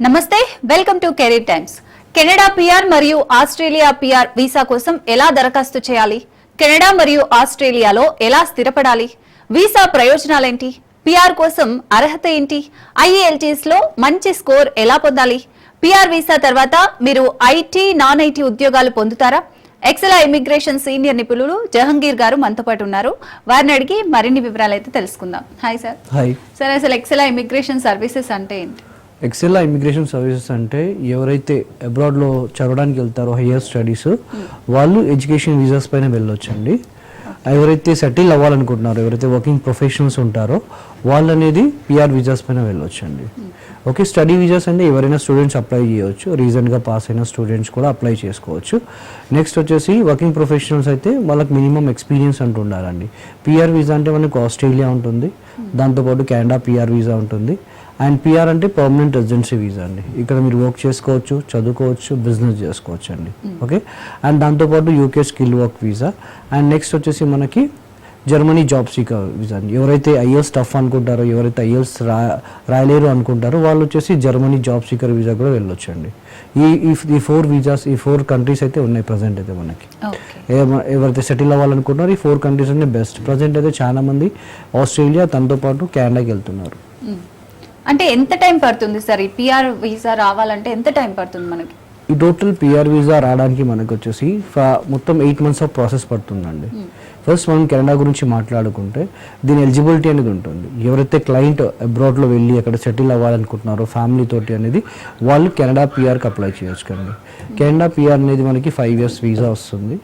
నమస్తే, welcome to career times. Canada PR మరియు Australia PR visa కోసం ఎలా దరఖాస్తు చేయాలి? కెనడా మరియు ఆస్ట్రేలియాలో ఎలా స్థిరపడాలి? వీసా ప్రయోజనాలేంటి? పిఆర్ కోసం అర్హత ఏంటి? ఐఎల్టీఎస్ లో మంచి స్కోర్ ఎలా పొందాలి? పిఆర్ వీసా తర్వాత మీరు ఐటీ, నాన్ ఐటీ ఉద్యోగాలు పొందుతారా? ఎక్సెలా ఇమిగ్రేషన్ సీనియర్ నిపుణులు జహంగీర్ గారు మనతో పాటు ఉన్నారు. వారిని అడిగి మరిన్ని వివరాలు అయితే తెలుసుకుందాం. Hi sir. హాయ్ సార్, అసలు ఎక్సెలా ఇమిగ్రేషన్ సర్వీసెస్ అంటే ఏంటి? ఎక్సెల్లా ఇమిగ్రేషన్ సర్వీసెస్ అంటే ఎవరైతే అబ్రాడ్లో చదవడానికి వెళ్తారో హయ్యర్ స్టడీస్ వాళ్ళు ఎడ్యుకేషన్ వీసాస్ పైన వెళ్ళొచ్చండి. ఎవరైతే సెటిల్ అవ్వాలనుకుంటున్నారో, ఎవరైతే వర్కింగ్ ప్రొఫెషనల్స్ ఉంటారో వాళ్ళు అనేది పిఆర్ వీసాస్ పైన వెళ్ళొచ్చండి. ఓకే, స్టడీ వీసాస్ అంటే ఎవరైనా స్టూడెంట్స్ అప్లై చేయవచ్చు, రీసెంట్గా పాస్ అయిన స్టూడెంట్స్ కూడా అప్లై చేసుకోవచ్చు. నెక్స్ట్ వచ్చేసి వర్కింగ్ ప్రొఫెషనల్స్ అయితే వాళ్ళకి మినిమం ఎక్స్పీరియన్స్ అంటూ ఉండాలండి. పిఆర్ వీసా అంటే మనకు ఆస్ట్రేలియా ఉంటుంది, దాంతోపాటు కెనడా పిఆర్ వీసా ఉంటుంది. అండ్ పిఆర్ అంటే పర్మనెంట్ రెసిడెన్సీ వీసా అండి. ఇక్కడ మీరు వర్క్ చేసుకోవచ్చు, చదువుకోవచ్చు, బిజినెస్ చేసుకోవచ్చు అండి. ఓకే, అండ్ దాంతోపాటు UK skill work visa. And next వచ్చేసి మనకి జర్మనీ జాబ్ సీకర్ వీసా అండి. ఎవరైతే ఐఎల్స్ టఫ్ అనుకుంటారో, ఎవరైతే ఐఎల్స్ రాయలేరు అనుకుంటారో వాళ్ళు వచ్చేసి జర్మనీ జాబ్ సీకర్ వీసా కూడా వెళ్ళొచ్చండి. ఈ ఫోర్ వీసాస్, ఈ 4 కంట్రీస్ అయితే ఉన్నాయి ప్రజెంట్ అయితే మనకి. ఎవరైతే సెటిల్ అవ్వాలనుకుంటున్నారో ఈ 4 కంట్రీస్ అంటే బెస్ట్. ప్రజెంట్ అయితే చాలా మంది ఆస్ట్రేలియా, తనతో పాటు కెనడాకి వెళ్తున్నారు. అంటే ఎంత టైం పడుతుంది సార్ ఈ పిఆర్ వీసా రావాలంటే? ఎంత టైం పడుతుంది మనకి? ఈ టోటల్ పిఆర్ వీసా రావడానికి మనకు వచ్చేసి మొత్తం 8 months ఆఫ్ ప్రాసెస్ పడుతుందండి. ఫస్ట్ మనం కెనడా గురించి మాట్లాడుకుంటే దీని ఎలిజిబిలిటీ అనేది ఉంటుంది. ఎవరైతే క్లయింట్ అబ్రాడ్లో వెళ్ళి అక్కడ సెటిల్ అవ్వాలనుకుంటున్నారో ఫ్యామిలీ తోటి అనేది వాళ్ళు కెనడా పిఆర్కి అప్లై చేయొచ్చు కండి. కెనడా పిఆర్ అనేది మనకి 5 years వీసా వస్తుంది.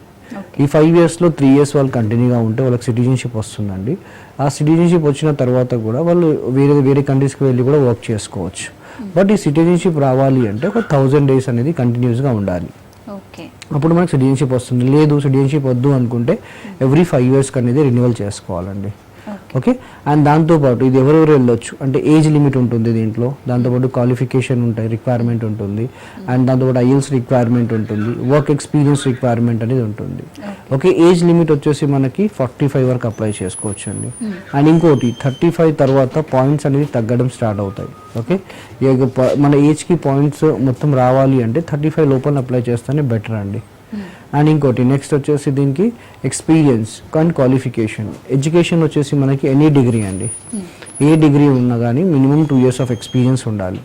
ఈ 5 yearsలో 3 years వాళ్ళు కంటిన్యూగా ఉంటే వాళ్ళకి సిటిజన్షిప్ వస్తుందండి. ఆ సిటిజన్షిప్ వచ్చిన తర్వాత కూడా వాళ్ళు వేరే కంట్రీస్కి వెళ్ళి కూడా వర్క్ చేసుకోవచ్చు. బట్ ఈ సిటిజన్షిప్ రావాలి అంటే ఒక 1000 days అనేది కంటిన్యూస్గా ఉండాలి. అప్పుడు మనకు సిటిజన్షిప్ వస్తుంది. లేదు సిటిజన్షిప్ వద్దు అనుకుంటే ఎవ్రీ 5 years అనేది రెన్యువల్ చేసుకోవాలండి. ఓకే, అండ్ దాంతోపాటు ఇది ఎవరెవరు వెళ్ళొచ్చు అంటే ఏజ్ లిమిట్ ఉంటుంది దీంట్లో, దాంతోపాటు క్వాలిఫికేషన్ ఉంటాయి, రిక్వైర్మెంట్ ఉంటుంది, అండ్ దాంతోపాటు ఐఎల్స్ రిక్వైర్మెంట్ ఉంటుంది, వర్క్ ఎక్స్పీరియన్స్ రిక్వైర్మెంట్ అనేది ఉంటుంది. ఓకే, ఏజ్ లిమిట్ వచ్చేసి మనకి 45 వరకు అప్లై చేసుకోవచ్చు అండి. అండ్ ఇంకోటి 35 తర్వాత పాయింట్స్ అనేది తగ్గడం స్టార్ట్ అవుతాయి. ఓకే, మన ఏజ్కి పాయింట్స్ మొత్తం రావాలి అంటే 35 లోపల అప్లై చేస్తేనే బెటర్ అండి. అండ్ ఇంకోటి నెక్స్ట్ వచ్చేసి దీనికి ఎక్స్పీరియన్స్ అండ్ క్వాలిఫికేషన్. ఎడ్యుకేషన్ వచ్చేసి మనకి ఎనీ డిగ్రీ అండి, ఏ డిగ్రీ ఉన్నా కానీ మినిమం 2 years ఆఫ్ ఎక్స్పీరియన్స్ ఉండాలి.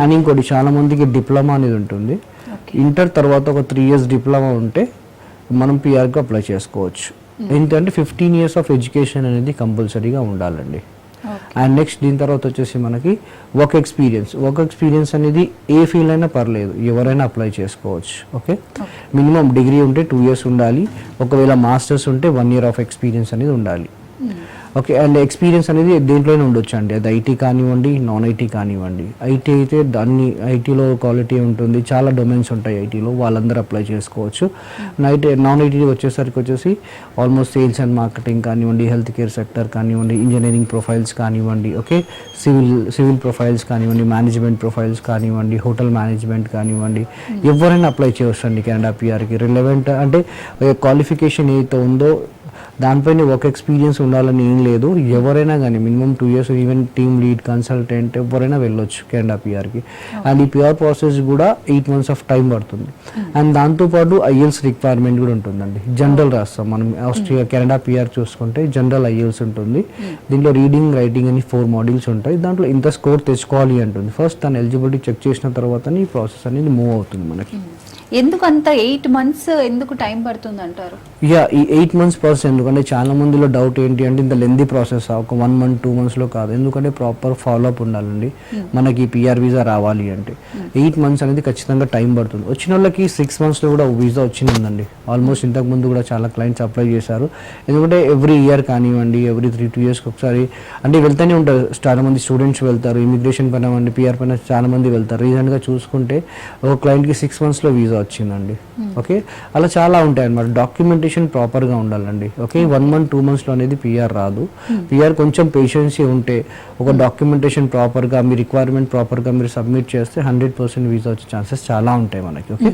అండ్ ఇంకోటి చాలా మందికి డిప్లొమా అనేది ఉంటుంది. ఇంటర్ తర్వాత ఒక 3 years డిప్లొమా ఉంటే మనం పిఆర్కి అప్లై చేసుకోవచ్చు. ఏంటంటే 15 years ఆఫ్ ఎడ్యుకేషన్ అనేది కంపల్సరీగా ఉండాలండి. అండ్ నెక్స్ట్ దీని తర్వాత వచ్చేసి మనకి వర్క్ ఎక్స్పీరియన్స్ అనేది ఏ ఫీల్డ్ అయినా పర్లేదు, ఎవరైనా అప్లై చేసుకోవచ్చు. ఓకే, మినిమం డిగ్రీ ఉంటే 2 years ఉండాలి. ఒకవేళ మాస్టర్స్ ఉంటే 1 year ఆఫ్ ఎక్స్పీరియన్స్ అనేది ఉండాలి. ఓకే, అండ్ ఎక్స్పీరియన్స్ అనేది దేంట్లోనే ఉండొచ్చు అండి. అది ఐటీ కానివ్వండి, నాన్ ఐటీ కానివ్వండి. ఐటీ అయితే దాన్ని ఐటీలో క్వాలిటీ ఉంటుంది, చాలా డొమైన్స్ ఉంటాయి ఐటీలో, వాళ్ళందరూ అప్లై చేసుకోవచ్చు. నాన్ ఐటీ వచ్చేసి ఆల్మోస్ట్ సేల్స్ అండ్ మార్కెటింగ్ కానివ్వండి, హెల్త్ కేర్ సెక్టర్ కానివ్వండి, ఇంజనీరింగ్ ప్రొఫైల్స్ కానివ్వండి, ఓకే, సివిల్ ప్రొఫైల్స్ కానివ్వండి, మేనేజ్మెంట్ ప్రొఫైల్స్ కానివ్వండి, హోటల్ మేనేజ్మెంట్ కానివ్వండి, ఎవరైనా అప్లై చేయవచ్చు అండి కెనడా పిఆర్కి. రిలవెంట్ అంటే క్వాలిఫికేషన్ ఏదైతే ఉందో దానిపైన వర్క్ ఎక్స్పీరియన్స్ ఉండాలని ఏం లేదు. ఎవరైనా కానీ minimum 2 years, even team lead, consultant ఎవరైనా వెళ్ళొచ్చు కెనడా పిఆర్కి. అండ్ ఈ పిఆర్ ప్రాసెస్ కూడా 8 months ఆఫ్ టైం పడుతుంది. అండ్ దాంతోపాటు ఐఎల్స్ రిక్వైర్మెంట్ కూడా ఉంటుందండి. జనరల్ రాస్తాం మనం ఆస్ట్రేలియా కెనడా పిఆర్ చూసుకుంటే జనరల్ ఐఎల్స్ ఉంటుంది. దీంట్లో రీడింగ్, రైటింగ్ అని 4 modules ఉంటాయి. దాంట్లో ఇంత స్కోర్ తెచ్చుకోవాలి అంటుంది. ఫస్ట్ తన ఎలిజిబిలిటీ చెక్ చేసిన తర్వాతనే ఈ ప్రాసెస్ అనేది మూవ్ అవుతుంది మనకి. ఎందుకు అంత 8 months ఎందుకు టైం పడుతుంది అంటారు? ఈ 8 months ప్రాసెస్ ఎందుకంటే చాలా మందిలో డౌట్ ఏంటి అంటే ఇంత లెందీ ప్రాసెస్ ఒక 1 month 2 monthsలో కాదు. ఎందుకంటే ప్రాపర్ ఫాలోఅప్ ఉండాలండి మనకి పిఆర్ వీసా రావాలి అంటే. 8 months అనేది ఖచ్చితంగా టైం పడుతుంది. వచ్చిన వాళ్ళకి 6 monthsలో కూడా వీసా వచ్చిందండి. ఆల్మోస్ట్ ఇంతకు ముందు కూడా చాలా క్లయింట్స్ అప్లై చేశారు. ఎందుకంటే ఎవ్రీ ఇయర్ కానివ్వండి, ఎవ్రీ 3-2 yearsకి ఒకసారి అంటే వెళ్తూనే ఉంటారు. చాలా మంది స్టూడెంట్స్ వెళ్తారు, ఇమిగ్రేషన్ పైన అండి పిఆర్ పైన చాలా మంది వెళ్తారు. రీసెంట్గా చూసుకుంటే ఒక క్లయింట్కి 6 monthsలో వీసా వచ్చిందండి. ఓకే, అలా చాలా ఉంటాయి అన్నమాట. డాక్యుమెంటేషన్ ప్రాపర్గా ఉండాలండి. ఓకే, 1 month 2 monthsలో అనేది పిఆర్ రాదు. పిఆర్ కొంచెం పేషెన్సీ ఉంటే ఒక డాక్యుమెంటేషన్ ప్రాపర్గా మీ రిక్వైర్మెంట్ ప్రాపర్గా మీరు సబ్మిట్ చేస్తే 100% వీసా వచ్చే ఛాన్సెస్ చాలా ఉంటాయి మనకి. ఓకే,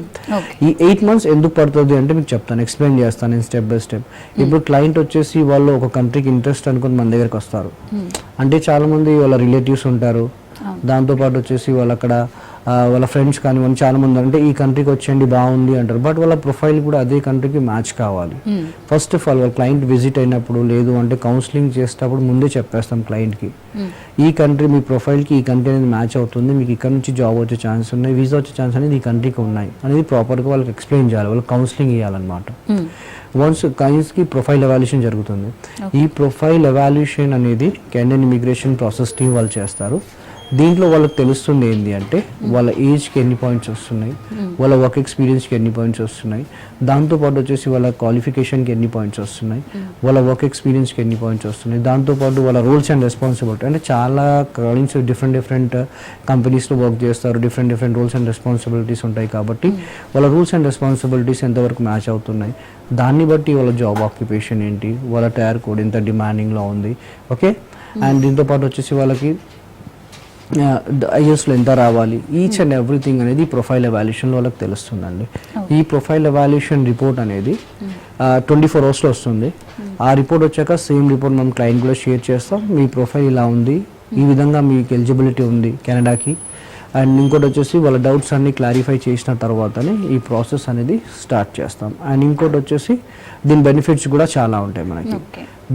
ఈ 8 months ఎందుకు పడుతుంది అంటే మీకు చెప్తాను, ఎక్స్ప్లెయిన్ చేస్తాను నేను స్టెప్ బై స్టెప్. ఇప్పుడు క్లయింట్ వచ్చేసి వాళ్ళు ఒక కంట్రీకి ఇంట్రెస్ట్ అనుకుని మన దగ్గరికి వస్తారు. అంటే చాలా మంది వాళ్ళ రిలేటివ్స్ ఉంటారు, దాంతోపాటు వచ్చేసి వాళ్ళు అక్కడ వాళ్ళ ఫ్రెండ్స్ కానివ్వండి చాలా మంది అంటే ఈ కంట్రీకి వచ్చేయండి బాగుంది అంటారు, బట్ వాళ్ళ ప్రొఫైల్ కూడా అదే కంట్రీకి మ్యాచ్ కావాలి. ఫస్ట్ ఆఫ్ ఆల్ వాళ్ళ క్లయింట్ విజిట్ అయినప్పుడు లేదు అంటే కౌన్సిలింగ్ చేసేటప్పుడు ముందే చెప్పేస్తాం క్లయింట్కి, ఈ కంట్రీ మీ ప్రొఫైల్కి ఈ కంట్రీ అనేది మ్యాచ్ అవుతుంది, మీకు ఇక్కడ నుంచి జాబ్ వచ్చే ఛాన్స్ ఉన్నాయి, వీసా వచ్చే ఛాన్స్ అనేది ఈ కంట్రీకి ఉన్నాయి అనేది ప్రాపర్గా వాళ్ళకి ఎక్స్ప్లెయిన్ చేయాలి, వాళ్ళకి కౌన్సిలింగ్ ఇవ్వాలన్నమాట. వన్స్ క్లయింట్స్కి ప్రొఫైల్ ఎవాల్యుయేషన్ జరుగుతుంది. ఈ ప్రొఫైల్ ఎవాల్యుయేషన్ అనేది కెనడియన్ ఇమిగ్రేషన్ ప్రాసెస్ టీమ్ వాళ్ళు చేస్తారు. దీంట్లో వాళ్ళకి తెలుస్తుంది ఏంటి అంటే వాళ్ళ ఏజ్కి ఎన్ని పాయింట్స్ వస్తున్నాయి, వాళ్ళ వర్క్ ఎక్స్పీరియన్స్కి ఎన్ని పాయింట్స్ వస్తున్నాయి, దాంతోపాటు వచ్చేసి వాళ్ళ క్వాలిఫికేషన్కి ఎన్ని పాయింట్స్ వస్తున్నాయి, వాళ్ళ వర్క్ ఎక్స్పీరియన్స్కి ఎన్ని పాయింట్స్ వస్తున్నాయి, దాంతోపాటు వాళ్ళ రోల్స్ అండ్ రెస్పాన్సిబిలిటీ. అంటే చాలా క్లయింట్స్ డిఫరెంట్ కంపెనీస్లో వర్క్ చేస్తారు, డిఫరెంట్ రోల్స్ అండ్ రెస్పాన్సిబిలిటీస్ ఉంటాయి కాబట్టి వాళ్ళ రూల్స్ అండ్ రెస్పాన్సిబిలిటీస్ ఎంతవరకు మ్యాచ్ అవుతున్నాయి, దాన్ని బట్టి వాళ్ళ జాబ్ ఆక్యుపేషన్ ఏంటి, వాళ్ళ టైర్ కోడ్ ఎంత డిమాండింగ్లో ఉంది. ఓకే, అండ్ దీంతోపాటు వచ్చేసి వాళ్ళకి ఐఎస్లో ఎంత రావాలి, ఈచ్ అండ్ ఎవ్రీథింగ్ అనేది ప్రొఫైల్ ఎవాల్యుయేషన్లో వాళ్ళకి తెలుస్తుందండి. ఈ ప్రొఫైల్ ఎవాల్యుయేషన్ రిపోర్ట్ అనేది 24 అవర్స్లో వస్తుంది. ఆ రిపోర్ట్ వచ్చాక సేమ్ రిపోర్ట్ మనం క్లయింట్ కూడా షేర్ చేస్తాం, మీ ప్రొఫైల్ ఇలా ఉంది, ఈ విధంగా మీకు ఎలిజిబిలిటీ ఉంది కెనడాకి. అండ్ ఇంకోటి వచ్చేసి వాళ్ళ డౌట్స్ అన్ని క్లారిఫై చేసిన తర్వాతనే ఈ ప్రాసెస్ అనేది స్టార్ట్ చేస్తాం. అండ్ ఇంకోటి వచ్చేసి దీని బెనిఫిట్స్ కూడా చాలా ఉంటాయి మనకి.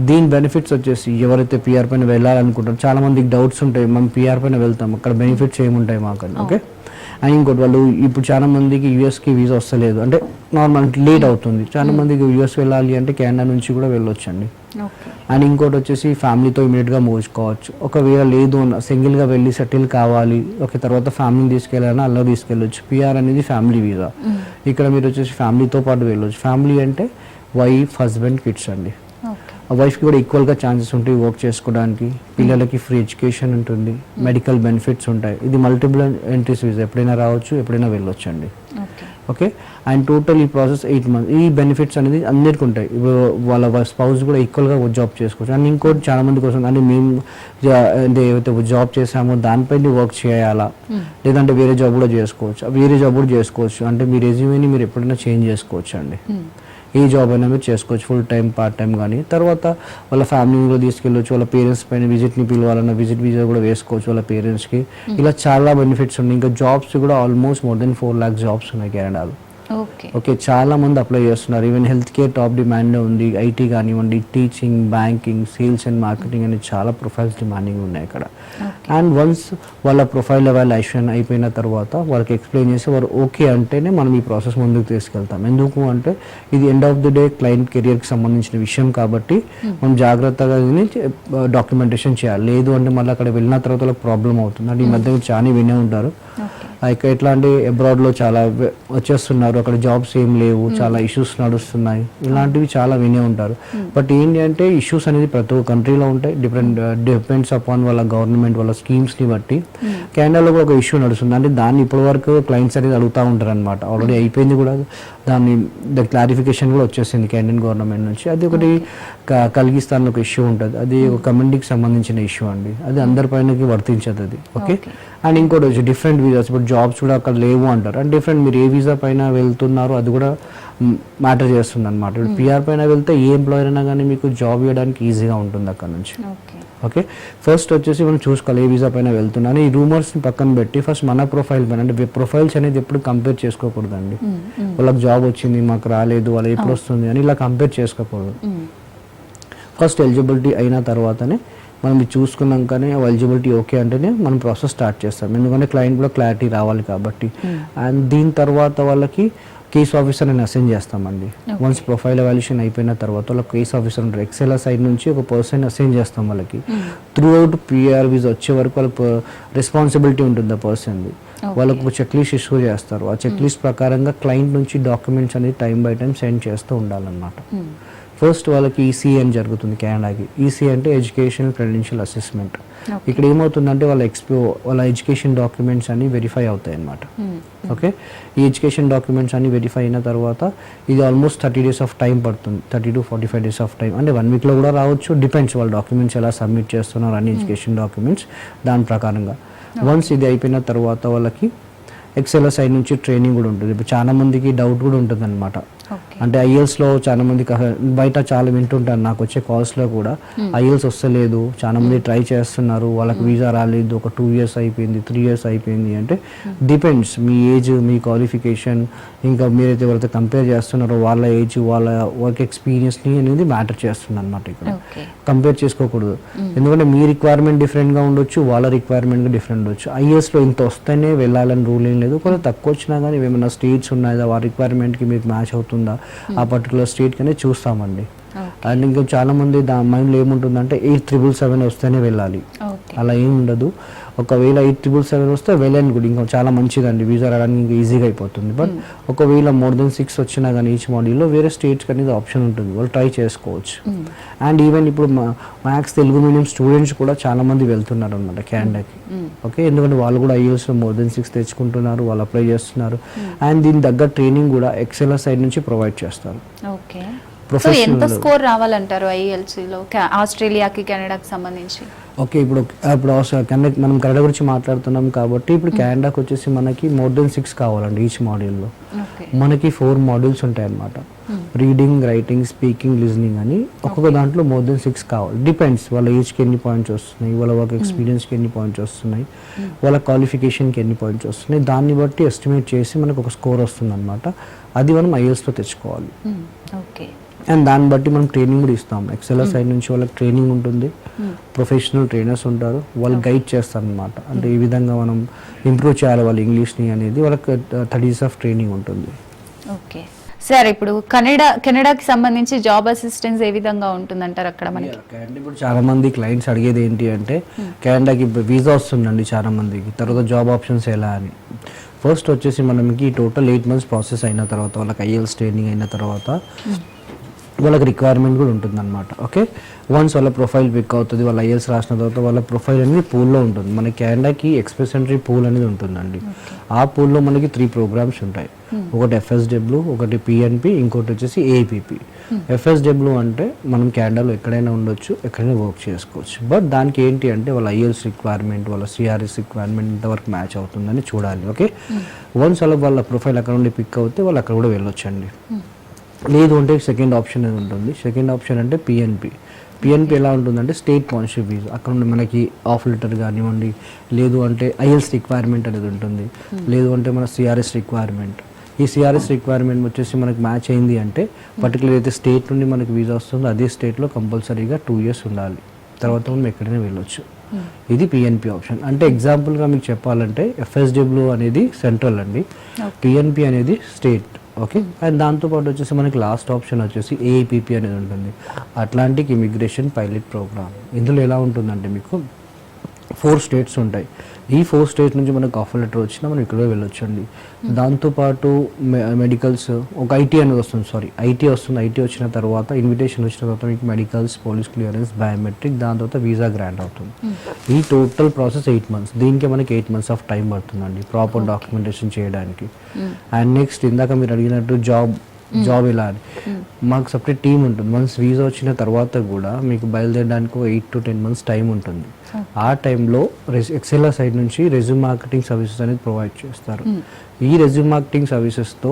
దీని బెనిఫిట్స్ వచ్చేసి ఎవరైతే పిఆర్ పైన వెళ్ళాలనుకుంటారో చాలా మందికి డౌట్స్ ఉంటాయి, మనం పిఆర్ పైన వెళ్తాం అక్కడ బెనిఫిట్స్ ఏముంటాయి మాకు. ఓకే, అండ్ ఇంకోటి వాళ్ళు ఇప్పుడు చాలా మందికి యూఎస్కి వీసా వస్తలేదు అంటే నార్మల్ లేట్ అవుతుంది, చాలా మందికి యూఎస్ వెళ్ళాలి అంటే కెనడా నుంచి కూడా వెళ్ళొచ్చండి. అండ్ ఇంకోటి వచ్చేసి ఫ్యామిలీతో ఇమీడియట్గా మూవ్ కావచ్చు, ఒకవేళ లేదు సింగిల్గా వెళ్ళి సెటిల్ కావాలి ఓకే తర్వాత ఫ్యామిలీని తీసుకెళ్ళాలని అలా తీసుకెళ్ళొచ్చు. పిఆర్ అనేది ఫ్యామిలీ వీసా, ఇక్కడ మీరు వచ్చేసి ఫ్యామిలీతో పాటు వెళ్ళొచ్చు. ఫ్యామిలీ అంటే వైఫ్, హస్బెండ్, కిడ్స్ అండి. వైఫ్కి కూడా ఈక్వల్గా ఛాన్సెస్ ఉంటాయి వర్క్ చేసుకోవడానికి, పిల్లలకి ఫ్రీ ఎడ్యుకేషన్ ఉంటుంది, మెడికల్ బెనిఫిట్స్ ఉంటాయి. ఇది మల్టిపుల్ ఎంట్రీస్ వీసా, ఎప్పుడైనా రావచ్చు, ఎప్పుడైనా వెళ్ళొచ్చు అండి. ఓకే, అండ్ టోటల్ ఈ ప్రాసెస్ 8 months. ఈ బెనిఫిట్స్ అనేది అందరికీ ఉంటాయి, వాళ్ళ స్పౌస్ కూడా ఈక్వల్గా జాబ్ చేసుకోవచ్చు. అండ్ ఇంకోటి చాలా మంది కోసం అంటే మేము అంటే ఏవైతే జాబ్ చేసామో దానిపైన వర్క్ చేయాలా, లేదంటే వేరే జాబ్ కూడా చేసుకోవచ్చు, వేరే జాబ్ కూడా చేసుకోవచ్చు. అంటే మీ రెజ్యూమేని మీరు ఎప్పుడైనా చేంజ్ చేసుకోవచ్చు అండి, ఏ జాబ్ అయినా మీరు చేసుకోవచ్చు, ఫుల్ టైం పార్ట్ టైం కానీ. తర్వాత వాళ్ళ ఫ్యామిలీని కూడా తీసుకెళ్ళవచ్చు, వాళ్ళ పేరెంట్స్ పైన విజిట్ని పిలవాలన్న విజిట్ వీసా కూడా వేసుకోవచ్చు వాళ్ళ పేరెంట్స్కి. ఇలా చాలా బెనిఫిట్స్ ఉన్నాయి. ఇంకా జాబ్స్ కూడా almost more than 4 lakh jobs ఉన్నాయి కెనడాలో. ఓకే, చాలా మంది అప్లై చేస్తున్నారు. Even health care top demand ఉంది, ఐటీ కానివ్వండి, teaching, banking, sales and marketing అనే చాలా ప్రొఫైల్స్ డిమాండింగ్ ఉన్నాయి ఇక్కడ. అండ్ వన్స్ వాళ్ళ ప్రొఫైల్ ఎవాల్యుయేషన్ అయిపోయిన తర్వాత వాళ్ళకి ఎక్స్ప్లెయిన్ చేసి వారు ఓకే అంటేనే మనం ఈ ప్రాసెస్ ముందుకు తీసుకెళ్తాం. ఎందుకు అంటే ఇది end of the day client కెరియర్కి సంబంధించిన విషయం కాబట్టి మనం జాగ్రత్తగా డాక్యుమెంటేషన్ చేయాలి. లేదు అంటే మళ్ళీ అక్కడ వెళ్ళిన తర్వాత వాళ్ళకి ప్రాబ్లం అవుతుంది. అంటే ఈ మధ్య చాలా వినే ఉంటారు, ఎట్లా అంటే అబ్రాడ్లో చాలా వచ్చేస్తున్నారు, అక్కడ జాబ్స్ ఏం లేవు, చాలా ఇష్యూస్ నడుస్తున్నాయి, ఇలాంటివి చాలా వినే ఉంటారు. బట్ ఏంటి అంటే ఇష్యూస్ అనేది ప్రతి ఒక్క కంట్రీలో ఉంటాయి, డిపెండ్స్ అపాన్ వాళ్ళ గవర్నమెంట్ వాళ్ళ స్కీమ్స్ని బట్టి. కెనడాలో కూడా ఒక ఇష్యూ నడుస్తుంది, అంటే దాన్ని ఇప్పటి వరకు క్లయింట్స్ అనేది అడుగుతూ ఉంటారు అనమాట. ఆల్రెడీ అయిపోయింది కూడా, దాని క్లారిఫికేషన్ కూడా వచ్చేసింది కెనడియన్ గవర్నమెంట్ నుంచి. అది ఒకటి కల్గిస్తాన్లో ఒక ఇష్యూ ఉంటుంది, అది ఒక కమ్యూనిటీకి సంబంధించిన ఇష్యూ అండి, అది అందరిపైనకి వర్తించదు అది. ఓకే, అండ్ ఇంకోటి వచ్చి డిఫరెంట్ వీసాస్, ఇప్పుడు జాబ్స్ కూడా అక్కడ లేవు అంటారు, అండ్ డిఫరెంట్ మీరు ఏ వీసా పైన వెళ్తున్నారో అది కూడా మ్యాటర్ చేస్తుంది అనమాట. ఇప్పుడు పిఆర్ పైన వెళ్తే ఏ ఎంప్లాయర్ అయినా కానీ మీకు జాబ్ ఇవ్వడానికి ఈజీగా ఉంటుంది అక్కడ నుంచి. ఓకే, ఫస్ట్ వచ్చేసి మనం చూసుకోవాలి ఏ వీసా పైన వెళ్తున్నాను. ఈ రూమర్స్ని పక్కన పెట్టి ఫస్ట్ మన ప్రొఫైల్ పైన, అంటే ప్రొఫైల్స్ అనేది ఎప్పుడు కంపేర్ చేసుకోకూడదండి. వాళ్ళకి జాబ్ వచ్చింది మాకు రాలేదు, వాళ్ళు ఎప్పుడు వస్తుంది అని ఇలా కంపేర్ చేసుకోకూడదు. ఫస్ట్ ఎలిజిబిలిటీ అయిన తర్వాతనే మనం ఇది చూసుకున్నాకనే ఎలిజిబిలిటీ ఓకే అంటేనే మనం ప్రాసెస్ స్టార్ట్ చేస్తాం, ఎందుకంటే క్లయింట్ కూడా క్లారిటీ రావాలి కాబట్టి. అండ్ దీని తర్వాత వాళ్ళకి కేస్ ఆఫీసర్ అని అసైన్ చేస్తామండి. వన్స్ ప్రొఫైల్ ఎవాల్యుయేషన్ అయిపోయిన తర్వాత వాళ్ళకి కేస్ ఆఫీసర్ ఉంటారు, ఎక్సెల్ సైడ్ నుంచి ఒక పర్సన్ అసైన్ చేస్తాం వాళ్ళకి. త్రూ అవుట్ పిఆర్ వీసా వచ్చే వరకు వాళ్ళకి రెస్పాన్సిబిలిటీ ఉంటుంది ఆ పర్సన్ది. వాళ్ళకు ఒక చెక్ లిస్ట్ ఇష్యూ చేస్తారు, ఆ చెక్ లిస్ట్ ప్రకారంగా క్లయింట్ నుంచి డాక్యుమెంట్స్ అనేది టైం బై టైం సెండ్ చేస్తూ ఉండాలన్నమాట. ఫస్ట్ వాళ్ళకి ఈసీ అని జరుగుతుంది కెనడాకి. ఈసీ అంటే ఎడ్యుకేషన్ క్రెడెన్షియల్ అసెస్మెంట్. ఇక్కడ ఏమవుతుందంటే వాళ్ళ ఎడ్యుకేషన్ డాక్యుమెంట్స్ అన్ని వెరిఫై అవుతాయి అన్నమాట. ఓకే, ఈ ఎడ్యుకేషన్ డాక్యుమెంట్స్ అన్ని వెరిఫై అయిన తర్వాత ఇది ఆల్మోస్ట్ 30 days ఆఫ్ టైం పడుతుంది, 30 to 45 days ఆఫ్ టైం, అంటే 1 weekలో కూడా రావచ్చు, డిపెండ్స్ వాళ్ళ డాక్యుమెంట్స్ ఎలా సబ్మిట్ చేస్తున్నారు అన్ని ఎడ్యుకేషన్ డాక్యుమెంట్స్ దాని ప్రకారంగా. వన్స్ ఇది అయిపోయిన తర్వాత వాళ్ళకి ఎక్సెల్ సైడ్ నుంచి ట్రైనింగ్ కూడా ఉంటుంది. ఇప్పుడు చాలా మందికి డౌట్ కూడా ఉంటుంది అనమాట, అంటే ఐఎల్స్లో చాలా మంది బయట చాలా వింటుంటాను, నాకు వచ్చే కాల్స్లో కూడా ఐఎల్స్ వస్తలేదు, చాలా మంది ట్రై చేస్తున్నారు, వాళ్ళకి వీసా రాలేదు, ఒక 2 years అయిపోయింది, 3 years అయిపోయింది. అంటే డిపెండ్స్ మీ ఏజ్, మీ క్వాలిఫికేషన్, ఇంకా మీరైతే ఎవరైతే కంపేర్ చేస్తున్నారో వాళ్ళ ఏజ్, వాళ్ళ వర్క్ ఎక్స్పీరియన్స్ని అనేది మ్యాటర్ చేస్తుంది అనమాట. ఇక్కడ కంపేర్ చేసుకోకూడదు, ఎందుకంటే మీ రిక్వైర్మెంట్ డిఫరెంట్గా ఉండొచ్చు, వాళ్ళ రిక్వైర్మెంట్ డిఫరెంట్ ఉండొచ్చు. ఐఎల్స్లో ఇంత వస్తేనే వెళ్ళాలని రూల్ ఏం లేదు, కొంచెం తక్కువ వచ్చినా కానీ ఏమైనా స్టేట్స్ ఉన్నాయా, ఆ రిక్వైర్మెంట్కి మీకు మ్యాచ్ అవుతుందా ఆ పర్టికులర్ స్టేట్కి అనేది చూస్తామండి. అండ్ ఇంకా చాలా మంది మైండ్లో ఏముంటుందంటే 8,777 వస్తేనే వెళ్ళాలి, అలా ఏమి ఉండదు. ఒకవేళ 8,777 వస్తే వెళ్ళండి కూడా ఇంకా చాలా మంచిదండి, వీసా రావడానికి ఇంకా ఈజీగా అయిపోతుంది. బట్ ఒకవేళ more than 6 వచ్చినా కానీ ఈచ్ మాడ్యూల్లో వేరే స్టేట్స్కి అనేది ఆప్షన్ ఉంటుంది, వాళ్ళు ట్రై చేసుకోవచ్చు. అండ్ ఈవెన్ ఇప్పుడు మ్యాథ్స్ తెలుగు మీడియం స్టూడెంట్స్ కూడా చాలా మంది వెళ్తున్నారు అనమాట కెనడాకి. ఓకే, ఎందుకంటే వాళ్ళు కూడా ఐఎల్స్లో more than 6 తెచ్చుకుంటున్నారు, వాళ్ళు అప్లై చేస్తున్నారు. అండ్ దీని దగ్గర ట్రైనింగ్ కూడా ఎక్సెల్ సైడ్ నుంచి ప్రొవైడ్ చేస్తారు. ఓకే, సో ఎంత స్కోర్ రావాలంటారు ఐఎల్టీఎస్లో ఆస్ట్రేలియాకి కెనడాకి సంబంధించి? ఓకే, ఇప్పుడు మనం కెనడా గురించి మాట్లాడుతున్నాం కాబట్టి ఇప్పుడు కెనడాకి వచ్చేసి మనకి more than 6 కావాలండి ఈచ్ మాడ్యూల్లో. మనకి 4 modules ఉంటాయి అన్నమాట, రీడింగ్, రైటింగ్, స్పీకింగ్, లిజనింగ్ అని. ఒక్కొక్క దాంట్లో more than 6 కావాలి. డిపెండ్స్ వాళ్ళ ఏజ్కి ఎన్ని పాయింట్స్ వస్తున్నాయి, వాళ్ళ వర్క్ ఎక్స్పీరియన్స్కి ఎన్ని పాయింట్స్ వస్తున్నాయి, వాళ్ళ క్వాలిఫికేషన్కి ఎన్ని పాయింట్స్ వస్తున్నాయి, దాన్ని బట్టి ఎస్టిమేట్ చేసి మనకు ఒక స్కోర్ వస్తుంది అనమాట. అది మనం ఐఎల్స్లో తెచ్చుకోవాలి. ఓకే, అండ్ దాన్ని బట్టి మనం ట్రైనింగ్ కూడా ఇస్తాం. ఎక్సెల్ సైడ్ నుంచి వాళ్ళకి ట్రైనింగ్ ఉంటుంది, ప్రొఫెషనల్ ట్రైనర్స్ ఉంటారు, వాళ్ళు గైడ్ చేస్తారు అనమాట. అంటే ఈ విధంగా మనం ఇంప్రూవ్ చేయాలి వాళ్ళ ఇంగ్లీష్ని అనేది, వాళ్ళకి 30 days ఆఫ్ ట్రైనింగ్ ఉంటుంది. ఓకే సార్, ఇప్పుడు కెనడాకి సంబంధించి జాబ్ అసిస్టెన్స్ ఏ విధంగా ఉంటుందంటారు అక్కడ మనకి? ఇప్పుడు చాలా మంది క్లయింట్స్ అడిగేది ఏంటి అంటే కెనడాకి వీసా వస్తుందండి చాలా మందికి, తర్వాత జాబ్ ఆప్షన్స్ ఎలా అని. ఫస్ట్ వచ్చేసి మనకి టోటల్ 8 months ప్రాసెస్ అయిన తర్వాత, వాళ్ళకి ఐఎల్స్ ట్రైనింగ్ అయిన తర్వాత వాళ్ళకి రిక్వైర్మెంట్ కూడా ఉంటుంది అనమాట. ఓకే, వన్స్ వాళ్ళ ప్రొఫైల్ పిక్ అవుతుంది, వాళ్ళ ఐఎల్స్ రాసిన తర్వాత వాళ్ళ ప్రొఫైల్ అనేది పూల్లో ఉంటుంది. మన కెనడాకి ఎక్స్ప్రెస్ ఎంట్రీ పూల్ అనేది ఉంటుందండి. ఆ పూల్లో మనకి 3 programs ఉంటాయి, ఒకటి FSW, ఒకటి PNP, ఇంకోటి వచ్చేసి APP. FSW అంటే మనం కెనడాలో ఎక్కడైనా ఉండొచ్చు, ఎక్కడైనా వర్క్ చేసుకోవచ్చు. బట్ దానికి ఏంటి అంటే వాళ్ళ ఐఎల్స్ రిక్వైర్మెంట్, వాళ్ళ CRS రిక్వైర్మెంట్ ఇంతవరకు మ్యాచ్ అవుతుందని చూడాలి. ఓకే, వన్స్ వాళ్ళ ప్రొఫైల్ అక్కడ నుండి పిక్ అవుతే వాళ్ళు అక్కడ కూడా వెళ్ళొచ్చండి. లేదు అంటే సెకండ్ ఆప్షన్ అనేది ఉంటుంది. సెకండ్ ఆప్షన్ అంటే PNP ఎలా ఉంటుందంటే స్టేట్ స్పాన్సర్షిప్ వీసా. అక్కడ నుండి మనకి ఆఫ్ లెటర్ కానివ్వండి, లేదు అంటే ఐఎల్స్ రిక్వైర్మెంట్ అనేది ఉంటుంది, లేదు అంటే మన CRS రిక్వైర్మెంట్. ఈ CRS రిక్వైర్మెంట్ వచ్చేసి మనకి మ్యాచ్ అయింది అంటే పర్టికులర్ అయితే స్టేట్ నుండి మనకి వీసా వస్తుందో అదే స్టేట్లో కంపల్సరీగా 2 years ఉండాలి, తర్వాత మనం ఎక్కడైనా వెళ్ళొచ్చు. ఇది PNP ఆప్షన్. అంటే ఎగ్జాంపుల్గా మీకు చెప్పాలంటే FSW అనేది సెంట్రల్ అండి, PNP అనేది స్టేట్. ఓకే, అండ్ దాంతోపాటు వచ్చేసి మనకి లాస్ట్ ఆప్షన్ వచ్చేసి APP అనేది ఉంటుంది, అట్లాంటిక్ ఇమిగ్రేషన్ పైలట్ ప్రోగ్రామ్. ఇందులో ఎలా ఉంటుందంటే మీకు 4 states ఉంటాయి. ఈ 4 states నుంచి మనకు ఆఫర్ లెటర్ వచ్చినా మనం ఇక్కడ వెళ్ళొచ్చు అండి. దాంతోపాటు మెడికల్స్, ఒక IT అనేది వస్తుంది, IT వస్తుంది. IT వచ్చిన తర్వాత, ఇన్విటేషన్ వచ్చిన తర్వాత మీకు మెడికల్స్, పోలీస్ క్లియరెన్స్, బయోమెట్రిక్, దాని తర్వాత వీసా గ్రాంట్ అవుతుంది. ఈ టోటల్ ప్రాసెస్ 8 months. దీనికి మనకి 8 months ఆఫ్ టైం పడుతుందండి ప్రాపర్ డాక్యుమెంటేషన్ చేయడానికి. అండ్ నెక్స్ట్ ఇందాక మీరు అడిగినట్టు జాబ్ ఎలా అని, మాకు సపరేట్ టీం ఉంటుంది. వన్స్ వీసా వచ్చిన తర్వాత కూడా మీకు బయలుదేరడానికి 8 to 10 months టైం ఉంటుంది. ఆ టైంలో ఎక్సెల్ సైడ్ నుంచి రెజ్యూమ్ మార్కెటింగ్ సర్వీసెస్ అనేది ప్రొవైడ్ చేస్తారు. ఈ రెజ్యూమ్ మార్కెటింగ్ సర్వీసెస్తో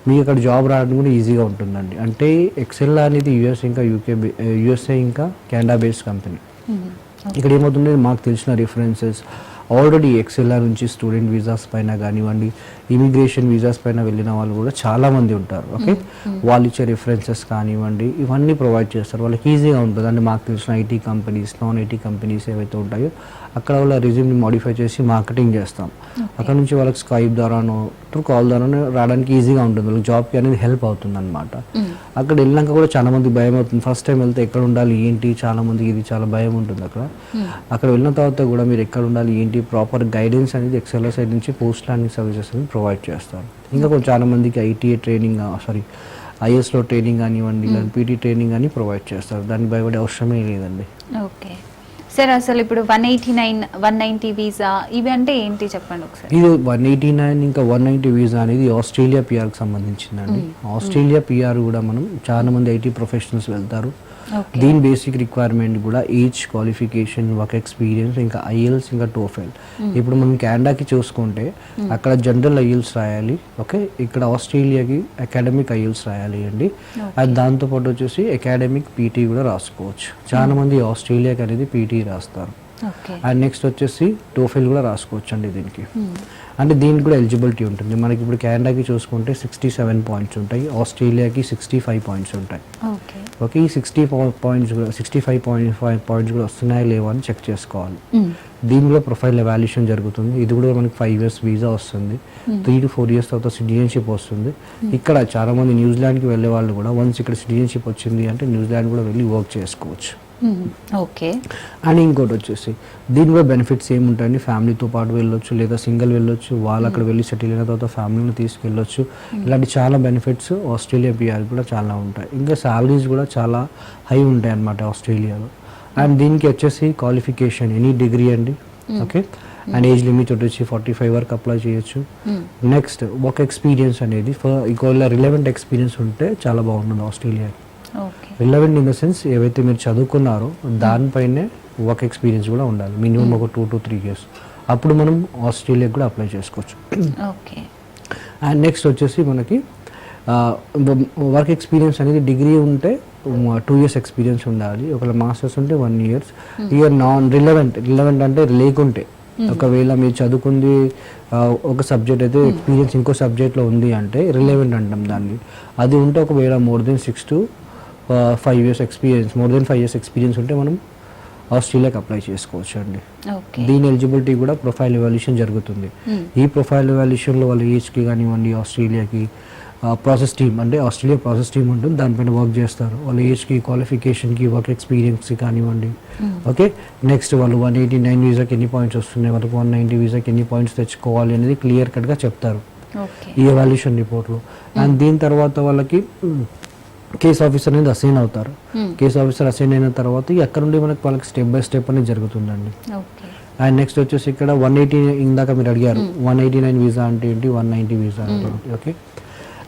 మీకు అక్కడ జాబ్ రావడం కూడా ఈజీగా ఉంటుందండి. అంటే ఎక్సెల్ అనేది USA ఇంకా కెనడా బేస్డ్ కంపెనీ. ఇక్కడ ఏమవుతుంది, మాకు తెలిసిన రిఫరెన్సెస్ ఆల్రెడీ ఎక్సెల్ నుంచి స్టూడెంట్ వీసాస్ పైన కానివ్వండి, ఇమిగ్రేషన్ వీసాస్ పైన వెళ్ళిన వాళ్ళు కూడా చాలామంది ఉంటారు. ఓకే, వాళ్ళు ఇచ్చే రిఫరెన్సెస్ కానివ్వండి ఇవన్నీ ప్రొవైడ్ చేస్తారు, వాళ్ళకి ఈజీగా ఉంటుంది. అంటే మాకు తెలిసిన IT companies, non IT companies ఏవైతే ఉంటాయో అక్కడ వాళ్ళ రెజ్యూమ్ని మోడిఫై చేసి మార్కెటింగ్ చేస్తాం. అక్కడ నుంచి వాళ్ళకి స్కైప్ ద్వారానో త్రూ కాల్ ద్వారానో రావడానికి ఈజీగా ఉంటుంది, వాళ్ళకి జాబ్కి అనేది హెల్ప్ అవుతుంది అనమాట. అక్కడ వెళ్ళినాక కూడా చాలా మంది భయం అవుతుంది, ఫస్ట్ టైం వెళ్తే ఎక్కడ ఉండాలి ఏంటి, చాలా మందికి ఇది చాలా భయం ఉంటుంది. అక్కడ వెళ్ళిన తర్వాత కూడా మీరు ఎక్కడ ఉండాలి ఏంటి ప్రాపర్ గైడెన్స్ అనేది ఎక్సెల్ సైడ్ నుంచి పోస్ట్ ల్యాండింగ్ సర్వీసెస్ అనేది ప్రొవైడ్ చేస్తారు. ఇంకా కొంచెం చాలా మందికి ITA ట్రైనింగ్, ISలో ట్రైనింగ్ కానివ్వండి, PT ట్రైనింగ్ అని ప్రొవైడ్ చేస్తారు. దానికి భయపడే అవసరమే లేదండి. ఓకే సార్, అసలు ఇప్పుడు 189, 190 వీసా ఇవి అంటే ఏంటి చెప్పండి ఒకసారి. ఇది 189 ఇంకా 190 వీసా అనేది ఆస్ట్రేలియా PRకి సంబంధించిందండి. ఆస్ట్రేలియా PR కూడా మనం చాలా మంది IT ప్రొఫెషనల్స్ వెళ్తారు, Okay. దీని బేసిక్ రిక్వైర్మెంట్ కూడా ఏజ్, క్వాలిఫికేషన్, వర్క్ ఎక్స్పీరియన్స్, ఇంకా ఐఎల్స్, ఇంకా టోఫెల్. ఇప్పుడు మనం కెనడాకి చూసుకుంటే అక్కడ జనరల్ ఐఎల్స్ రాయాలి, ఓకే. ఇక్కడ ఆస్ట్రేలియాకి అకాడమిక్ ఐఎల్స్ రాయాలి అండి. అది దాంతోపాటు వచ్చేసి అకాడమిక్ పీటీ కూడా రాసుకోవచ్చు. చాలా మంది ఆస్ట్రేలియాకి అనేది పీటీ రాస్తారు. అండ్ నెక్స్ట్ వచ్చేసి టోఫెల్ కూడా రాసుకోవచ్చు అండి దీనికి. అంటే దీనికి కూడా ఎలిజిబిలిటీ ఉంటుంది. మనకి ఇప్పుడు కెనడాకి చూసుకుంటే 67 పాయింట్స్ ఉంటాయి, ఆస్ట్రేలియాకి 65 పాయింట్స్ ఉంటాయి. ఓకే, ఈ 65 పాయింట్స్ కూడా వస్తున్నాయా లేవా అని చెక్ చేసుకోవాలి. దీనిలో ప్రొఫైల్ ఎవాల్యుయేషన్ జరుగుతుంది. ఇది కూడా మనకి 5 years వీసా వస్తుంది, 3 to 4 years తర్వాత సిటిజన్షిప్ వస్తుంది. ఇక్కడ చాలా మంది న్యూజిలాండ్కి వెళ్ళే వాళ్ళు కూడా వన్స్ ఇక్కడ సిటిజన్షిప్ వచ్చింది అంటే న్యూజిలాండ్ కూడా వెళ్ళి వర్క్ చేసుకోవచ్చు. ఓకే. అండ్ ఇంకోటి వచ్చేసి దీని కూడా బెనిఫిట్స్ ఏముంటాయండి, ఫ్యామిలీతో పాటు వెళ్ళొచ్చు లేదా సింగిల్ వెళ్ళొచ్చు, వాళ్ళు అక్కడ వెళ్ళి సెటిల్ అయిన తర్వాత ఫ్యామిలీని తీసుకెళ్ళొచ్చు. ఇలాంటి చాలా బెనిఫిట్స్ ఆస్ట్రేలియా పిఆర్ కూడా చాలా ఉంటాయి. ఇంకా శాలరీస్ కూడా చాలా హై ఉంటాయి అన్నమాట ఆస్ట్రేలియాలో. అండ్ దీనికి వచ్చేసి క్వాలిఫికేషన్ ఎనీ డిగ్రీ అండి, ఓకే. అండ్ ఏజ్ లిమిట్ వచ్చేసి 45 వరకు అప్లై చేయొచ్చు. నెక్స్ట్ వర్క్ ఎక్స్పీరియన్స్ అనేది ఒకవేళ రిలవెంట్ ఎక్స్పీరియన్స్ ఉంటే చాలా బాగుంటుంది ఆస్ట్రేలియాకి. రిలవెంట్ ఇన్ ద సెన్స్ ఏవైతే మీరు చదువుకున్నారో దానిపైనే వర్క్ ఎక్స్పీరియన్స్ కూడా ఉండాలి, మినిమం ఒక 2 to 3 years. అప్పుడు మనం ఆస్ట్రేలియాకి కూడా అప్లై చేసుకోవచ్చు. అండ్ నెక్స్ట్ వచ్చేసి మనకి వర్క్ ఎక్స్పీరియన్స్ అనేది డిగ్రీ ఉంటే 2 years ఎక్స్పీరియన్స్ ఉండాలి, ఒకవేళ మాస్టర్స్ ఉంటే 1 year. ఇక నాన్ రిలవెంట్ అంటే లేకుంటే ఒకవేళ మీరు చదువుకుంది ఒక సబ్జెక్ట్ అయితే ఎక్స్పీరియన్స్ ఇంకో సబ్జెక్ట్లో ఉంది అంటే రిలవెంట్ అంటాం దాన్ని. అది ఉంటే ఒకవేళ more than 6 to 5 years experience, more than 5 years experience ఉంటే మనం ఆస్ట్రేలియాకి అప్లై చేసుకోవచ్చు అండి. దీని ఎలిజిబిలిటీ కూడా ప్రొఫైల్ ఎవాల్యుయేషన్ జరుగుతుంది. ఈ ప్రొఫైల్ ఎవాల్యుయేషన్లో వాళ్ళ ఏజ్కి కానివ్వండి, ఆస్ట్రేలియాకి ప్రాసెస్ టీమ్ అంటే ఆస్ట్రేలియా ప్రాసెస్ టీమ్ ఉంటుంది, దానిపైన వర్క్ చేస్తారు. వాళ్ళ ఏజ్కి, క్వాలిఫికేషన్కి, వర్క్ ఎక్స్పీరియన్స్కి కానివ్వండి, ఓకే. నెక్స్ట్ వాళ్ళు 189 వీసాకి ఎన్ని పాయింట్స్ వస్తున్నాయి, వాళ్ళకి 190 వీసాకి ఎన్ని పాయింట్స్ తెచ్చుకోవాలి అనేది క్లియర్ కట్గా చెప్తారు ఈ ఎవాల్యుయేషన్ రిపోర్ట్లో. అండ్ దీని తర్వాత వాళ్ళకి కేస్ ఆఫీసర్ అనేది అసైన్ అవుతారు. కేస్ ఆఫీసర్ అసైన్ అయిన తర్వాత అక్కడ నుండి మనకి వాళ్ళకి స్టెప్ బై స్టెప్ అనేది జరుగుతుందండి. అండ్ నెక్స్ట్ వచ్చేసి ఇక్కడ 180 ఇందాక మీరు అడిగారు 189 వీసా అంటే ఏంటి, 190 వీసా అంటే ఏంటి, ఓకే.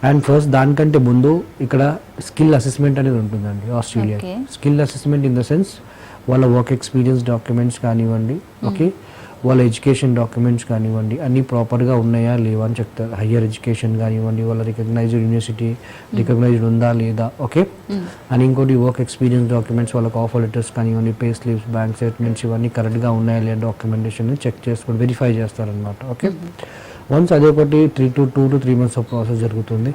అండ్ ఫస్ట్ దానికంటే ముందు ఇక్కడ స్కిల్ అసెస్మెంట్ అనేది ఉంటుందండి Australia. Skill assessment in the sense వాళ్ళ వర్క్ ఎక్స్పీరియన్స్ డాక్యుమెంట్స్ కానివ్వండి, ఓకే, వాళ్ళ ఎడ్యుకేషన్ డాక్యుమెంట్స్ కానివ్వండి అన్నీ ప్రాపర్గా ఉన్నాయా లేవా అని చెప్తారు. హయ్యర్ ఎడ్యుకేషన్ కానివ్వండి, వాళ్ళ రికగ్నైజ్డ్ యూనివర్సిటీ రికగ్నైజ్డ్ ఉందా లేదా, ఓకే. అండ్ ఇంకోటి వర్క్ ఎక్స్పీరియన్స్ డాక్యుమెంట్స్, వాళ్ళకి ఆఫర్ లెటర్స్ కానివ్వండి, పే స్లిప్స్, బ్యాంక్ స్టేట్మెంట్స్ ఇవన్నీ కరెక్ట్గా ఉన్నాయా లేదా డాక్యుమెంటేషన్ చెక్ చేసుకొని వెరిఫై చేస్తారనమాట, ఓకే. వన్స్ అదే ఒకటి 2 to 3 months ఆఫ్ ప్రాసెస్ జరుగుతుంది.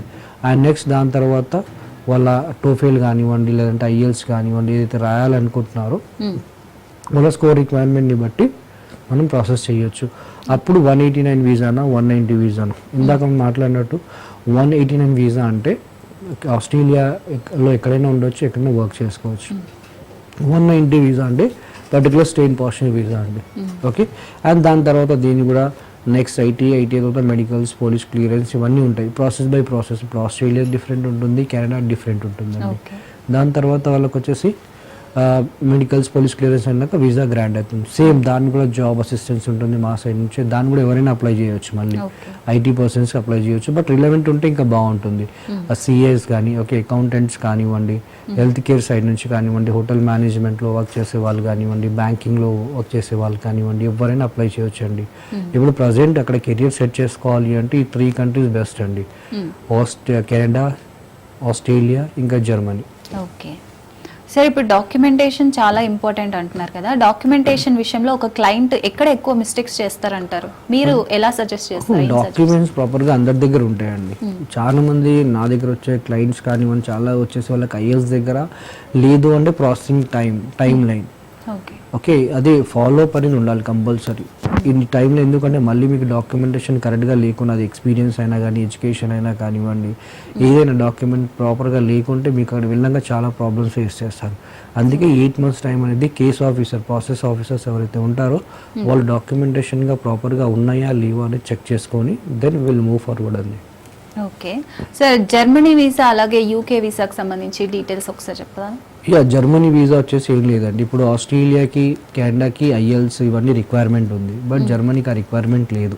అండ్ నెక్స్ట్ దాని తర్వాత వాళ్ళ టోఫెల్ కానివ్వండి లేదంటే ఐఎల్స్ కానివ్వండి ఏదైతే రాయాలనుకుంటున్నారో వాళ్ళ స్కోర్ రిక్వైర్మెంట్ని బట్టి మనం ప్రాసెస్ చేయొచ్చు. అప్పుడు 189 వీసానా 190 వీసానా, ఇందాక మాట్లాడినట్టు 189 వీసా అంటే ఆస్ట్రేలియాలో ఎక్కడైనా ఉండొచ్చు, ఎక్కడైనా వర్క్ చేసుకోవచ్చు. 190 వీసా అంటే పర్టికులర్ స్టేట్ పోర్షన్ వీసా అండి, ఓకే. అండ్ దాని తర్వాత దీన్ని కూడా నెక్స్ట్ ఐటీ తర్వాత మెడికల్స్, పోలీస్ క్లియరెన్స్ ఇవన్నీ ఉంటాయి. Process by process. ఇప్పుడు ఆస్ట్రేలియా డిఫరెంట్ ఉంటుంది, కెనడా డిఫరెంట్ ఉంటుందండి. దాని తర్వాత వాళ్ళకి వచ్చేసి మెడికల్స్, పోలీస్ క్లియరెన్స్ అన్నాక వీసా గ్రాంట్ అవుతుంది. సేమ్ దాన్ని కూడా జాబ్ అసిస్టెన్స్ ఉంటుంది మా సైడ్ నుంచి, దాన్ని కూడా ఎవరైనా అప్లై చేయొచ్చు. మళ్ళీ ఐటీ పర్సన్స్కి అప్లై చేయొచ్చు, బట్ రిలవెంట్ ఉంటే ఇంకా బాగుంటుంది. సిఏస్ కానీ, ఓకే, అకౌంటెంట్స్ కానివ్వండి, హెల్త్ కేర్ సైడ్ నుంచి కానివ్వండి, హోటల్ మేనేజ్మెంట్లో వర్క్ చేసే వాళ్ళు కానివ్వండి, బ్యాంకింగ్లో వర్క్ చేసే వాళ్ళు కానివ్వండి, ఎవరైనా అప్లై చేయొచ్చు అండి. ఇప్పుడు ప్రజెంట్ అక్కడ కెరియర్ సెట్ చేసుకోవాలి అంటే ఈ 3 countries బెస్ట్ అండి, కెనడా, ఆస్ట్రేలియా, ఇంకా జర్మనీ. ఓకే సార్, ఇప్పుడు డాక్యుమెంటేషన్ చాలా ఇంపార్టెంట్ అంటున్నారు కదా, డాక్యుమెంటేషన్ విషయంలో ఒక క్లయింట్ ఎక్కడ ఎక్కువ మిస్టేక్స్ చేస్తారంటారు, మీరు ఎలా సజెస్ట్ చేస్తారు? డాక్యుమెంట్స్ ప్రాపర్గా అందరి దగ్గర ఉంటాయండి. చాలా మంది నా దగ్గర వచ్చే క్లయింట్స్ కానివ్వండి, చాలా వచ్చేసి వాళ్ళకి ఐఎల్స్ దగ్గర లేదు అంటే ప్రాసెసింగ్ టైం లైన్, ఓకే, అది ఫాలో అప్ అనేది ఉండాలి కంపల్సరీ ఈ టైంలో. ఎందుకంటే మళ్ళీ మీకు డాక్యుమెంటేషన్ కరెక్ట్గా లేకుండా, అది ఎక్స్పీరియన్స్ అయినా కానీ, ఎడ్యుకేషన్ అయినా కానివ్వండి, ఏదైనా డాక్యుమెంట్ ప్రాపర్గా లేకుంటే మీకు అక్కడ వెళ్ళాక చాలా ప్రాబ్లమ్స్ ఫేస్ చేస్తారు. అందుకే 8 months టైం అనేది కేస్ ఆఫీసర్, ప్రాసెస్ ఆఫీసర్స్ ఎవరైతే ఉంటారో వాళ్ళు డాక్యుమెంటేషన్గా ప్రాపర్గా ఉన్నాయా లేవా అనేది చెక్ చేసుకొని దెన్ విల్ మూవ్ ఫార్వర్డ్ అండి. ఓకే సార్, జర్మనీ వీసా అలాగే యూకే వీసాకి సంబంధించి డీటెయిల్స్ ఒకసారి చెప్తాను. జర్మనీ వీసా వచ్చేసి ఏం లేదండి. ఇప్పుడు ఆస్ట్రేలియాకి, కెనడాకి ఐఎల్స్ ఇవన్నీ రిక్వైర్మెంట్ ఉంది, బట్ జర్మనీకి ఆ రిక్వైర్మెంట్ లేదు.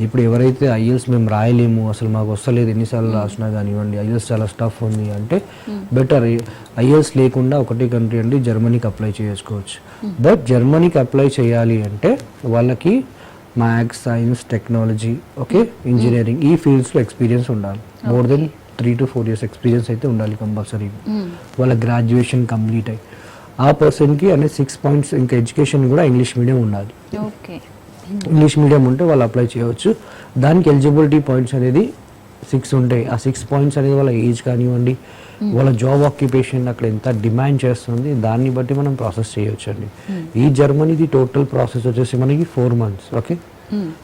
ఇప్పుడు ఎవరైతే ఐఎల్స్ మేము రాయలేము, అసలు మాకు వస్తలేదు, ఎన్నిసార్లు రాసినా కానివ్వండి, ఐఎల్స్ చాలా స్టఫ్ ఉంది అంటే బెటర్ ఐఎల్స్ లేకుండా ఒకటే కంట్రీ అండి జర్మనీకి అప్లై చేసుకోవచ్చు. బట్ జర్మనీకి అప్లై చేయాలి అంటే వాళ్ళకి maths, science, technology, okay, engineering ఈ ఫీల్డ్స్లో ఎక్స్పీరియన్స్ ఉండాలి. More than 3 to 4 years experience అయితే ఉండాలి కంపల్సరీ. వాళ్ళ గ్రాడ్యుయేషన్ కంప్లీట్ అయ్యి ఆ పర్సన్కి అనేది 6 points, ఇంకా ఎడ్యుకేషన్ కూడా ఇంగ్లీష్ మీడియం ఉండాలి. ఇంగ్లీష్ మీడియం ఉంటే వాళ్ళు అప్లై చేయవచ్చు. దానికి ఎలిజిబిలిటీ పాయింట్స్ అనేది 6 ఉంటాయి. ఆ 6 points అనేది వాళ్ళ ఏజ్ కానివ్వండి, వాళ్ళ జాబ్ ఆక్యుపేషన్ అక్కడ ఎంత డిమాండ్ చేస్తుంది దాన్ని బట్టి మనం ప్రాసెస్ చేయొచ్చు అండి. ఈ జర్మనీది టోటల్ ప్రాసెస్ వచ్చేసి మనకి 4 months. ఓకే,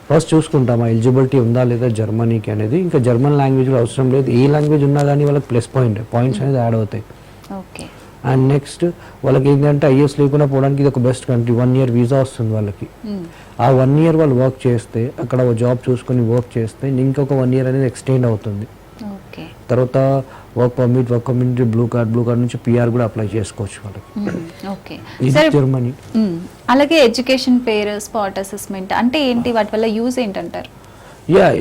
ఫస్ట్ చూసుకుంటాం ఆ ఎలిజిబిలిటీ ఉందా లేదా జర్మనీకి అనేది. ఇంకా జర్మన్ లాంగ్వేజ్లో అవసరం లేదు, ఏ లాంగ్వేజ్ ఉన్నా కానీ వాళ్ళకి ప్లస్ పాయింట్స్ అనేది యాడ్ అవుతాయి. అండ్ నెక్స్ట్ వాళ్ళకి ఏంటంటే ఐఎస్ లేకుండా పోవడానికి ఇది ఒక బెస్ట్ కంట్రీ. 1 year వీసా వస్తుంది వాళ్ళకి. ఆ 1 year వాళ్ళు వర్క్ చేస్తే, అక్కడ జాబ్ చూసుకొని వర్క్ చేస్తే ఇంకొక 1 year అనేది ఎక్స్టెండ్ అవుతుంది. తర్వాత వర్క్ పర్మిట్ బ్లూ కార్డ్ నుంచి పిఆర్ కూడా అప్లై చేసుకోవచ్చు వాళ్ళకి. ఇది జర్మనీ. అలాగే ఎడ్యుకేషన్ ఫెయిర్, స్పాట్ అసెస్మెంట్ అంటే ఏంటి, వాటి వల్ల యూజ్ ఏంటంటారు?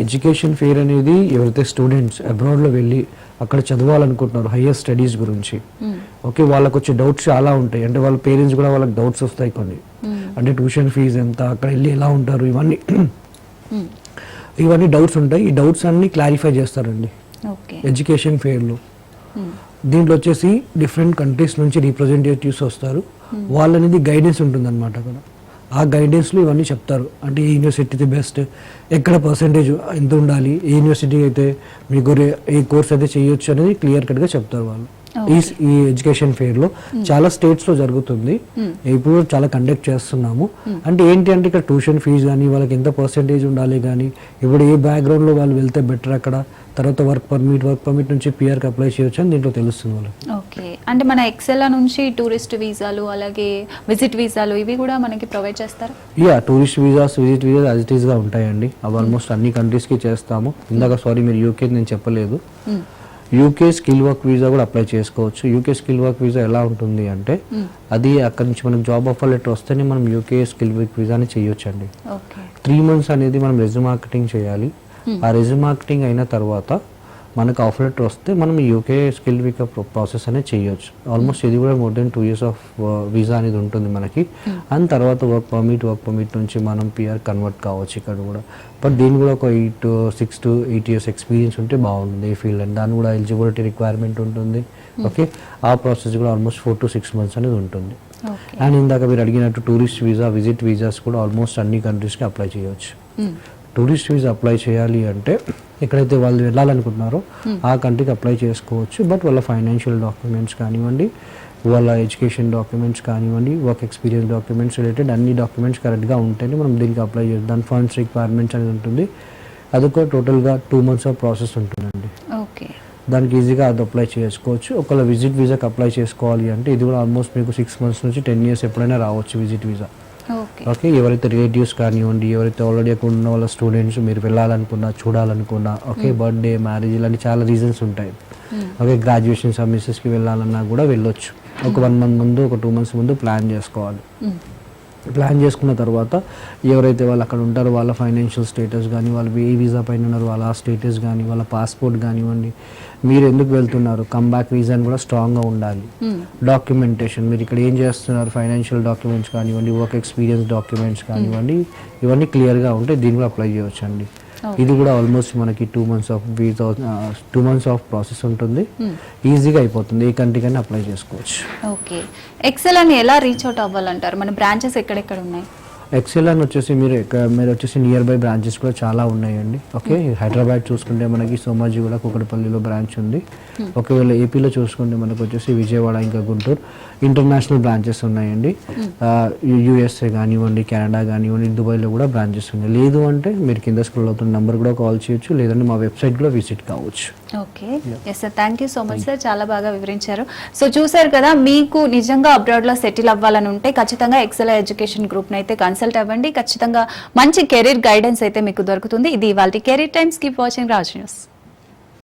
ఎడ్యుకేషన్ ఫెయిర్ అనేది ఎవరైతే స్టూడెంట్స్ అబ్రాడ్లో వెళ్ళి అక్కడ చదవాలనుకుంటున్నారు హయ్యర్ స్టడీస్ గురించి, ఓకే, వాళ్ళకి వచ్చే డౌట్స్ చాలా ఉంటాయి. అంటే వాళ్ళ పేరెంట్స్ కూడా వాళ్ళకి డౌట్స్ వస్తాయి కొన్ని, అంటే ట్యూషన్ ఫీజు ఎంత, అక్కడ వెళ్ళి ఎలా ఉంటారు, ఇవన్నీ డౌట్స్ ఉంటాయి. ఈ డౌట్స్ అన్ని క్లారిఫై చేస్తారండి ఎడ్యుకేషన్ ఫెయిర్లో. దీంట్లో వచ్చేసి డిఫరెంట్ కంట్రీస్ నుంచి రిప్రజెంటేటివ్స్ వస్తారు. వాళ్ళనేది గైడెన్స్ ఉంటుంది అనమాట అక్కడ. ఆ గైడెన్స్లో ఇవన్నీ చెప్తారు. అంటే ఏ యూనివర్సిటీ బెస్ట్, ఎక్కడ పర్సంటేజ్ ఎంత ఉండాలి, ఏ యూనివర్సిటీ అయితే మీకు ఏ కోర్స్ అయితే చేయొచ్చు అనేది క్లియర్ కట్గా చెప్తారు వాళ్ళు. ఈ ఎడ్యుకేషన్ ఫెయిర్లో చాలా స్టేట్స్లో జరుగుతుంది. ఇప్పుడు చాలా కండక్ట్ చేస్తున్నాము. అంటే ఏంటి అంటే ఇక్కడ ట్యూషన్ ఫీజు కానీ, వాళ్ళకి ఎంత పర్సంటేజ్ ఉండాలి కానీ, ఇప్పుడు ఏ బ్యాక్గ్రౌండ్లో వాళ్ళు వెళ్తే బెటర్ అక్కడ, తర్వాత వర్క్ పర్మిట్ నుంచి పిఆర్కి అప్లై చేయొచ్చు అని దీంట్లో తెలుస్తుంది వాళ్ళకి. ఓకే, అంటే మన ఎక్సెల్ నుంచి టూరిస్ట్ వీసాలు, అలాగే విజిట్ వీసాలు ఇవి కూడా మనకి ప్రొవైడ్ చేస్తారు. Tourist visas, visit visas as it ఈస్గా ఉంటాయండి. అవి ఆల్మోస్ట్ అన్ని కంట్రీస్కి చేస్తాము. ఇందాక మీరు యూకే నేను చెప్పలేదు. యూకే స్కిల్ వర్క్ వీసా కూడా అప్లై చేసుకోవచ్చు. యూకే స్కిల్ వర్క్ వీసా ఎలా ఉంటుంది అంటే అది అక్కడ నుంచి మనకు జాబ్ ఆఫర్ లెటర్ వస్తేనే మనం యూకే స్కిల్ వర్క్ వీసాని చేయొచ్చు అండి. 3 months అనేది మనం రెజ్యూమ్ మార్కెటింగ్ చేయాలి. ఆ రెజ్యూమ్ మార్కెటింగ్ అయిన తర్వాత మనకు ఆఫర్ లెటర్ వస్తే మనం యూకే స్కిల్ వీక్ ప్రాసెస్ అనేది చేయొచ్చు. ఆల్మోస్ట్ ఇది కూడా more than 2 years of visa అనేది ఉంటుంది మనకి. అండ్ తర్వాత వర్క్ పర్మిట్ నుంచి మనం పిఆర్ కన్వర్ట్ కావచ్చు ఇక్కడ కూడా. బట్ దీని కూడా ఒక 6 to 8 years ఎక్స్పీరియన్స్ ఉంటే బాగుంటుంది ఈ ఫీల్డ్ అని. దాని కూడా ఎలిజిబిలిటీ రిక్వైర్మెంట్ ఉంటుంది. ఓకే, ఆ ప్రాసెస్ కూడా ఆల్మోస్ట్ 4 to 6 months అనేది ఉంటుంది. అండ్ ఇందాక మీరు అడిగినట్టు టూరిస్ట్ వీసా, విజిట్ వీసాస్ కూడా ఆల్మోస్ట్ అన్ని కంట్రీస్కి అప్లై చేయొచ్చు. టూరిస్ట్ వీసా అప్లై చేయాలి అంటే ఎక్కడైతే వాళ్ళు వెళ్ళాలనుకుంటున్నారో ఆ కంట్రీకి అప్లై చేసుకోవచ్చు. బట్ వాళ్ళ ఫైనాన్షియల్ డాక్యుమెంట్స్ కానివ్వండి, వాళ్ళ ఎడ్యుకేషన్ డాక్యుమెంట్స్ కానివ్వండి, వర్క్ ఎక్స్పీరియన్స్ డాక్యుమెంట్స్ రిలేటెడ్ అన్ని డాక్యుమెంట్స్ కరెక్ట్గా ఉంటేనే మనం దీనికి అప్లై చేయాలి. దాని ఫండ్స్ రిక్వైర్మెంట్స్ అనేది ఉంటుంది. అదొక టోటల్గా 2 months ఆఫ్ ప్రాసెస్ ఉంటుందండి. దానికి ఈజీగా అది అప్లై చేసుకోవచ్చు. ఒకవేళ విజిట్ వీసాకి అప్లై చేసుకోవాలి అంటే ఇది కూడా ఆల్మోస్ట్ మీకు 6 months నుంచి 10 years ఎప్పుడైనా రావచ్చు విజిట్ వీసా. ఓకే, ఎవరైతే రిలేటివ్స్ కానివ్వండి, ఎవరైతే ఆల్రెడీ అక్కడ ఉన్న వాళ్ళ స్టూడెంట్స్ మీరు వెళ్ళాలనుకున్నా, చూడాలనుకున్నా, ఓకే, బర్త్డే, మ్యారేజ్ ఇలాంటి చాలా రీజన్స్ ఉంటాయి. ఓకే, గ్రాడ్యుయేషన్ సర్వీసెస్కి వెళ్ళాలన్నా కూడా వెళ్ళొచ్చు. ఒక 1 month ముందు, ఒక 2 months ముందు ప్లాన్ చేసుకోవాలి. ప్లాన్ చేసుకున్న తర్వాత ఎవరైతే వాళ్ళు అక్కడ ఉంటారో వాళ్ళ ఫైనాన్షియల్ స్టేటస్ కానీ, వాళ్ళు ఏ వీసా పైన ఉన్నారో వాళ్ళ స్టేటస్ కానీ, వాళ్ళ పాస్పోర్ట్ కానివ్వండి, మీరు ఎందుకు వెళ్తున్నారు, కమ్బ్యాక్ రీజన్ కూడా స్ట్రాంగ్గా ఉండాలి. డాక్యుమెంటేషన్, మీరు ఇక్కడ ఏం చేస్తున్నారు, ఫైనాన్షియల్ డాక్యుమెంట్స్ కానివ్వండి, వర్క్ ఎక్స్పీరియన్స్ డాక్యుమెంట్స్ కానివ్వండి, ఇవన్నీ క్లియర్గా ఉంటే దీన్ని కూడా అప్లై చేయవచ్చు అండి. ఇది కూడా ఆల్మోస్ట్ మనకి 2 months of visa, 2 months of process ఉంటుంది. ఈజీగా అయిపోతుంది, ఏ కంట్రీకైనా అప్లై చేసుకోవచ్చు. ఓకే, ఎక్సెల్ అని ఎలా రీచ్ అవుట్ అవ్వాలంటారు? మన బ్రాంచెస్ ఎక్కడెక్కడ ఉన్నాయి? ఎక్సెల్ అని వచ్చేసి మీరు వచ్చేసి నియర్ బై బ్రాంచెస్ కూడా చాలా ఉన్నాయండి. ఓకే, హైదరాబాద్ చూసుకుంటే మనకి సోమాజిగూడ, కూకట్పల్లిలో బ్రాంచ్ ఉంది. ఒకవేళ ఏపీలో చూసుకుంటే మనకు వచ్చేసి విజయవాడ, ఇంకా గుంటూరు ఇంటర్నేషనల్ బ్రాంచెస్ ఉన్నాయండి. యూఎస్ఏ కానివ్వండి, కెనడా కానివ్వండి, దుబాయ్లో కూడా బ్రాంచెస్ ఉన్నాయి. లేదు అంటే మీరు కింద స్క్రోల్ అవుతున్న నెంబర్ కూడా కాల్ చేయొచ్చు, లేదంటే మా వెబ్సైట్ కూడా విజిట్ కావచ్చు. Okay, yes sir, thank you so much sir, చాలా బాగా వివరించారు. సో చూసారు కదా, మీకు నిజంగా అబ్రాడ్లో సెటిల్ అవ్వాలని ఉంటే ఖచ్చితంగా ఎక్సెల్ ఎడ్యుకేషన్ గ్రూప్ని అయితే కన్సల్ట్ అవ్వండి. ఖచ్చితంగా మంచి కెరీర్ గైడెన్స్ అయితే మీకు దొరుకుతుంది. ఇది ఇవాల్టి career times. Keep watching Raj news.